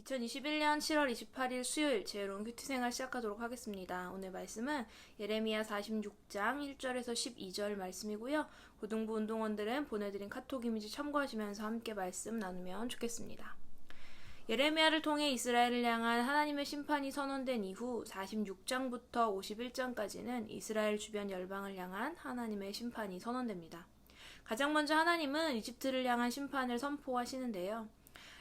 2021년 7월 28일 수요일 지혜로운 큐티생활 시작하도록 하겠습니다. 오늘 말씀은 예레미야 46장 1절에서 12절 말씀이고요. 고등부 운동원들은 보내드린 카톡 이미지 참고하시면서 함께 말씀 나누면 좋겠습니다. 예레미야를 통해 이스라엘을 향한 하나님의 심판이 선언된 이후 46장부터 51장까지는 이스라엘 주변 열방을 향한 하나님의 심판이 선언됩니다. 가장 먼저 하나님은 이집트를 향한 심판을 선포하시는데요.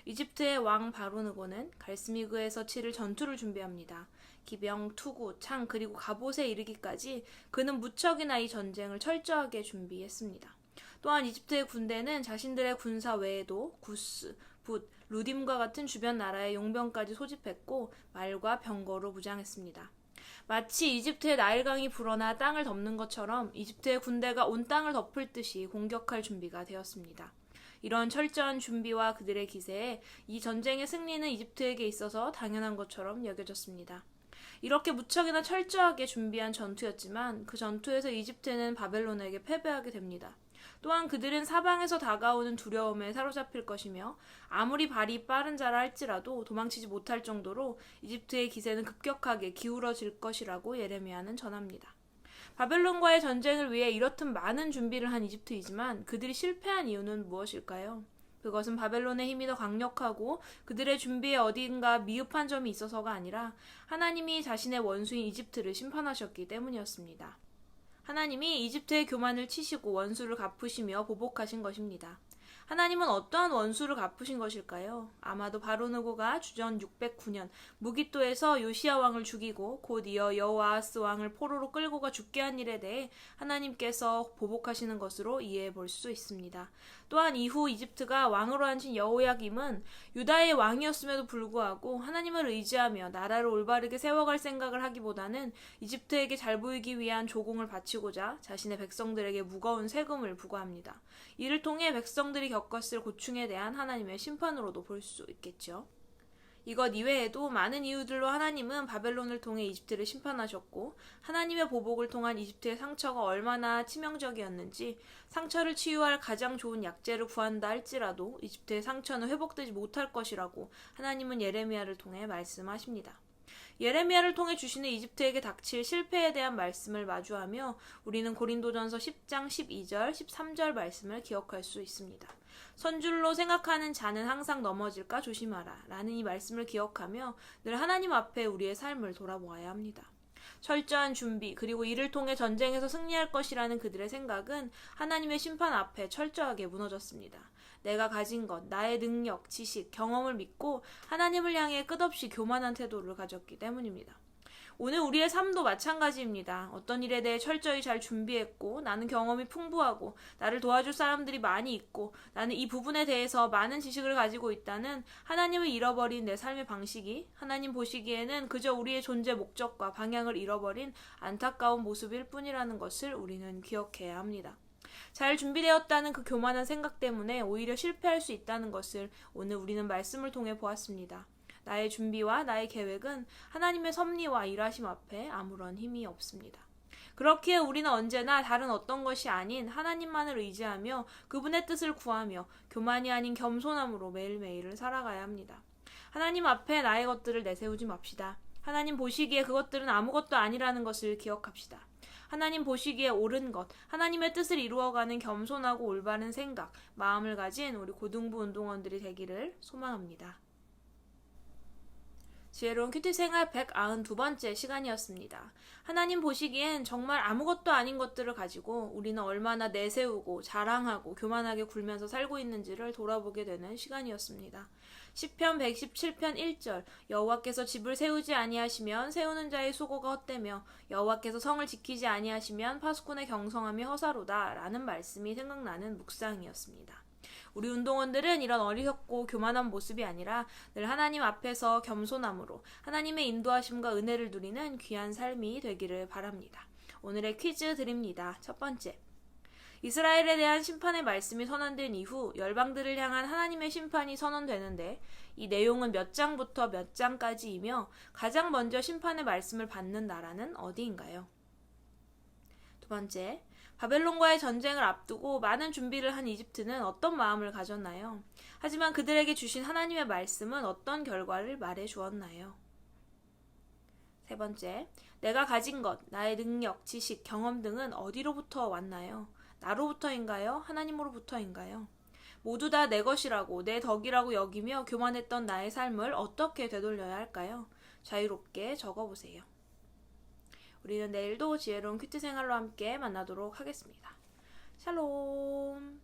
이집트의 왕 바로느고는 갈스미그에서 치를 전투를 준비합니다. 기병, 투구, 창 그리고 갑옷에 이르기까지 그는 무척이나 이 전쟁을 철저하게 준비했습니다. 또한 이집트의 군대는 자신들의 군사 외에도 구스, 붓, 루딤과 같은 주변 나라의 용병까지 소집했고 말과 병거로 무장했습니다. 마치 이집트의 나일강이 불어나 땅을 덮는 것처럼 이집트의 군대가 온 땅을 덮을 듯이 공격할 준비가 되었습니다. 이런 철저한 준비와 그들의 기세에 이 전쟁의 승리는 이집트에게 있어서 당연한 것처럼 여겨졌습니다. 이렇게 무척이나 철저하게 준비한 전투였지만 그 전투에서 이집트는 바벨론에게 패배하게 됩니다. 또한 그들은 사방에서 다가오는 두려움에 사로잡힐 것이며 아무리 발이 빠른 자라 할지라도 도망치지 못할 정도로 이집트의 기세는 급격하게 기울어질 것이라고 예레미야는 전합니다. 바벨론과의 전쟁을 위해 이렇듯 많은 준비를 한 이집트이지만 그들이 실패한 이유는 무엇일까요? 그것은 바벨론의 힘이 더 강력하고 그들의 준비에 어딘가 미흡한 점이 있어서가 아니라 하나님이 자신의 원수인 이집트를 심판하셨기 때문이었습니다. 하나님이 이집트의 교만을 치시고 원수를 갚으시며 보복하신 것입니다. 하나님은 어떠한 원수를 갚으신 것일까요? 아마도 바로느고가 주전 609년 무깃도에서 요시야 왕을 죽이고 곧 이어 여호아하스 왕을 포로로 끌고 가 죽게 한 일에 대해 하나님께서 보복하시는 것으로 이해해 볼 수 있습니다. 또한 이후 이집트가 왕으로 앉힌 여호야김은 유다의 왕이었음에도 불구하고 하나님을 의지하며 나라를 올바르게 세워갈 생각을 하기보다는 이집트에게 잘 보이기 위한 조공을 바치고자 자신의 백성들에게 무거운 세금을 부과합니다. 이를 통해 백성들이 겪었을 고충에 대한 하나님의 심판으로도 볼 수 있겠죠. 이것 이외에도 많은 이유들로 하나님은 바벨론을 통해 이집트를 심판하셨고 하나님의 보복을 통한 이집트의 상처가 얼마나 치명적이었는지 상처를 치유할 가장 좋은 약재를 구한다 할지라도 이집트의 상처는 회복되지 못할 것이라고 하나님은 예레미야를 통해 말씀하십니다. 예레미야를 통해 주시는 이집트에게 닥칠 실패에 대한 말씀을 마주하며 우리는 고린도전서 10장 12절, 13절 말씀을 기억할 수 있습니다. 선줄로 생각하는 자는 항상 넘어질까 조심하라 라는 이 말씀을 기억하며 늘 하나님 앞에 우리의 삶을 돌아보아야 합니다. 철저한 준비 그리고 이를 통해 전쟁에서 승리할 것이라는 그들의 생각은 하나님의 심판 앞에 철저하게 무너졌습니다. 내가 가진 것, 나의 능력, 지식, 경험을 믿고 하나님을 향해 끝없이 교만한 태도를 가졌기 때문입니다. 오늘 우리의 삶도 마찬가지입니다. 어떤 일에 대해 철저히 잘 준비했고 나는 경험이 풍부하고 나를 도와줄 사람들이 많이 있고 나는 이 부분에 대해서 많은 지식을 가지고 있다는 하나님을 잃어버린 내 삶의 방식이 하나님 보시기에는 그저 우리의 존재 목적과 방향을 잃어버린 안타까운 모습일 뿐이라는 것을 우리는 기억해야 합니다. 잘 준비되었다는 그 교만한 생각 때문에 오히려 실패할 수 있다는 것을 오늘 우리는 말씀을 통해 보았습니다. 나의 준비와 나의 계획은 하나님의 섭리와 일하심 앞에 아무런 힘이 없습니다. 그렇기에 우리는 언제나 다른 어떤 것이 아닌 하나님만을 의지하며 그분의 뜻을 구하며 교만이 아닌 겸손함으로 매일매일을 살아가야 합니다. 하나님 앞에 나의 것들을 내세우지 맙시다. 하나님 보시기에 그것들은 아무것도 아니라는 것을 기억합시다. 하나님 보시기에 옳은 것, 하나님의 뜻을 이루어가는 겸손하고 올바른 생각, 마음을 가진 우리 고등부 운동원들이 되기를 소망합니다. 지혜로운 큐티 생활 192번째 시간이었습니다. 하나님 보시기엔 정말 아무것도 아닌 것들을 가지고 우리는 얼마나 내세우고 자랑하고 교만하게 굴면서 살고 있는지를 돌아보게 되는 시간이었습니다. 시편 117편 1절 여호와께서 집을 세우지 아니하시면 세우는 자의 수고가 헛되며 여호와께서 성을 지키지 아니하시면 파수꾼의 경성함이 허사로다 라는 말씀이 생각나는 묵상이었습니다. 우리 운동원들은 이런 어리석고 교만한 모습이 아니라 늘 하나님 앞에서 겸손함으로 하나님의 인도하심과 은혜를 누리는 귀한 삶이 되기를 바랍니다. 오늘의 퀴즈 드립니다. 첫 번째. 이스라엘에 대한 심판의 말씀이 선언된 이후 열방들을 향한 하나님의 심판이 선언되는데 이 내용은 몇 장부터 몇 장까지이며 가장 먼저 심판의 말씀을 받는 나라는 어디인가요? 두 번째. 바벨론과의 전쟁을 앞두고 많은 준비를 한 이집트는 어떤 마음을 가졌나요? 하지만 그들에게 주신 하나님의 말씀은 어떤 결과를 말해 주었나요? 세 번째, 내가 가진 것, 나의 능력, 지식, 경험 등은 어디로부터 왔나요? 나로부터인가요? 하나님으로부터인가요? 모두 다 내 것이라고, 내 덕이라고 여기며 교만했던 나의 삶을 어떻게 되돌려야 할까요? 자유롭게 적어보세요. 우리는 내일도 지혜로운 큐티 생활로 함께 만나도록 하겠습니다. 샬롬.